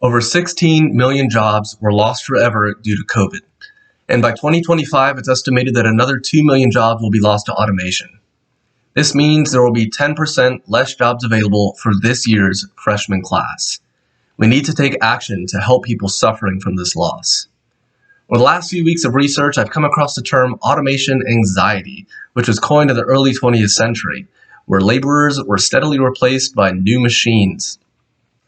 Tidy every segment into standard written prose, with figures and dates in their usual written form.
Over 16 million jobs were lost forever due to COVID. And by 2025, it's estimated that another 2 million jobs will be lost to automation. This means there will be 10% less jobs available for this year's freshman class. We need to take action to help people suffering from this loss. Over the last few weeks of research, I've come across the term automation anxiety, which was coined in the early 20th century, where laborers were steadily replaced by new machines.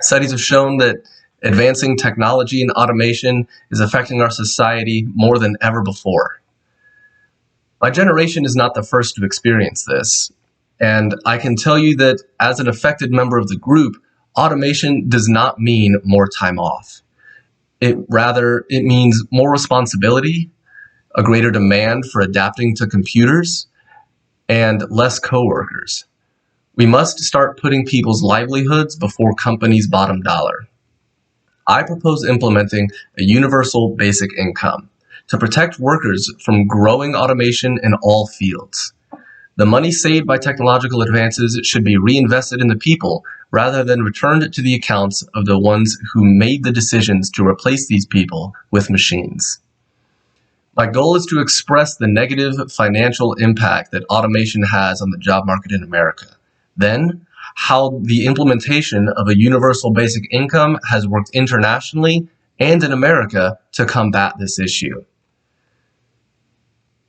Studies have shown that advancing technology and automation is affecting our society more than ever before. My generation is not the first to experience this, and I can tell you that as an affected member of the group, automation does not mean more time off. It means more responsibility, a greater demand for adapting to computers, and less coworkers. We must start putting people's livelihoods before companies' bottom dollar. I propose implementing a universal basic income to protect workers from growing automation in all fields. The money saved by technological advances should be reinvested in the people rather than returned to the accounts of the ones who made the decisions to replace these people with machines. My goal is to express the negative financial impact that automation has on the job market in America. Then, how the implementation of a universal basic income has worked internationally and in America to combat this issue.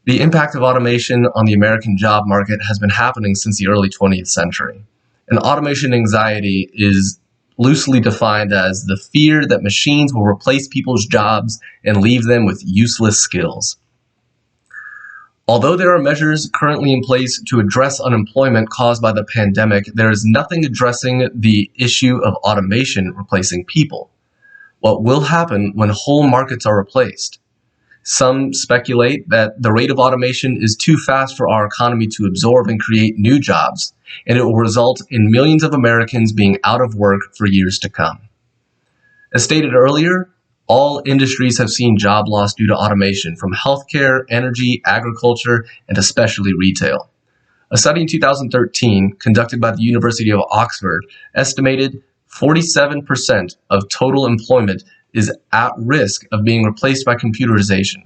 The impact of automation on the American job market has been happening since the early 20th century. And automation anxiety is loosely defined as the fear that machines will replace people's jobs and leave them with useless skills. Although there are measures currently in place to address unemployment caused by the pandemic, there is nothing addressing the issue of automation replacing people. What will happen when whole markets are replaced? Some speculate that the rate of automation is too fast for our economy to absorb and create new jobs, and it will result in millions of Americans being out of work for years to come. As stated earlier, all industries have seen job loss due to automation, from healthcare, energy, agriculture, and especially retail. A study in 2013 conducted by the University of Oxford estimated 47% of total employment is at risk of being replaced by computerization.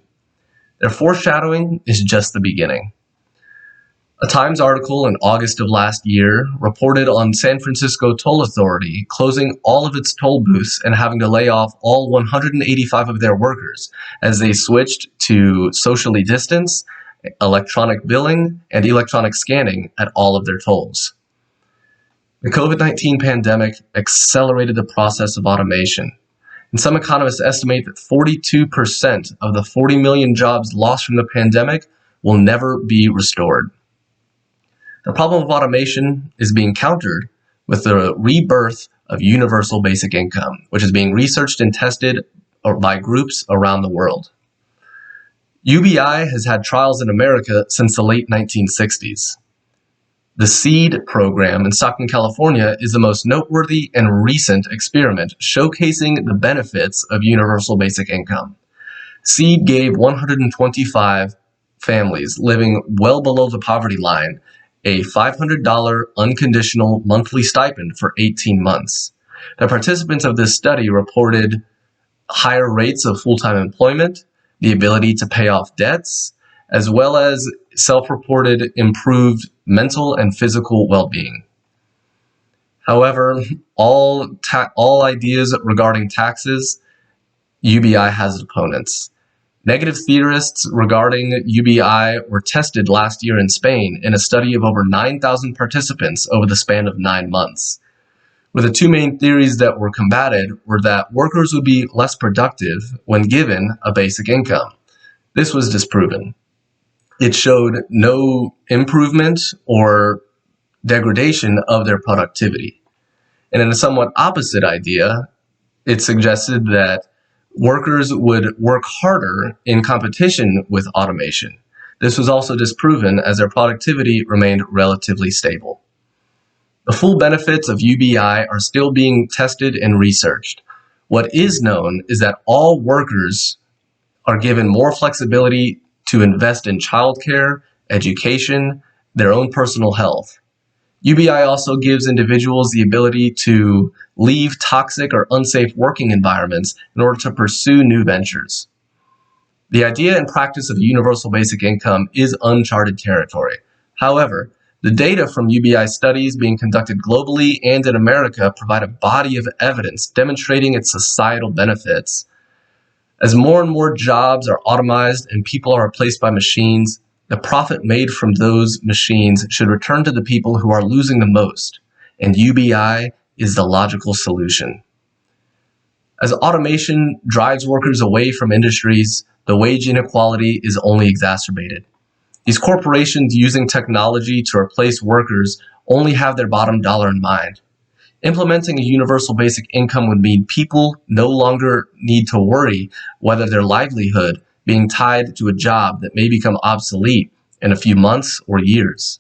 Their foreshadowing is just the beginning. A Times article in August of last year reported on San Francisco Toll Authority closing all of its toll booths and having to lay off all 185 of their workers as they switched to socially distance, electronic billing, and electronic scanning at all of their tolls. The COVID-19 pandemic accelerated the process of automation, and some economists estimate that 42% of the 40 million jobs lost from the pandemic will never be restored. The problem of automation is being countered with the rebirth of universal basic income, which is being researched and tested by groups around the world. UBI has had trials in America since the late 1960s. The SEED program in Stockton, California is the most noteworthy and recent experiment showcasing the benefits of universal basic income. SEED gave 125 families living well below the poverty line a $500 unconditional monthly stipend for 18 months. The participants of this study reported higher rates of full-time employment, the ability to pay off debts, as well as self-reported improved mental and physical well-being. However, all ideas regarding taxes, UBI has opponents. Negative theorists regarding UBI were tested last year in Spain in a study of over 9,000 participants over the span of 9 months. Where the two main theories that were combated were that workers would be less productive when given a basic income. This was disproven. It showed no improvement or degradation of their productivity. And in a somewhat opposite idea, it suggested that workers would work harder in competition with automation. This was also disproven as their productivity remained relatively stable. The full benefits of UBI are still being tested and researched. What is known is that all workers are given more flexibility to invest in childcare, education, their own personal health. UBI also gives individuals the ability to leave toxic or unsafe working environments in order to pursue new ventures. The idea and practice of universal basic income is uncharted territory. However, the data from UBI studies being conducted globally and in America provide a body of evidence demonstrating its societal benefits. As more and more jobs are automized and people are replaced by machines, the profit made from those machines should return to the people who are losing the most, and UBI is the logical solution. As automation drives workers away from industries, the wage inequality is only exacerbated. These corporations using technology to replace workers only have their bottom dollar in mind. Implementing a universal basic income would mean people no longer need to worry whether their livelihood being tied to a job that may become obsolete in a few months or years.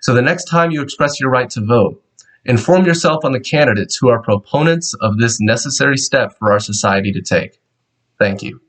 So the next time you express your right to vote, inform yourself on the candidates who are proponents of this necessary step for our society to take. Thank you.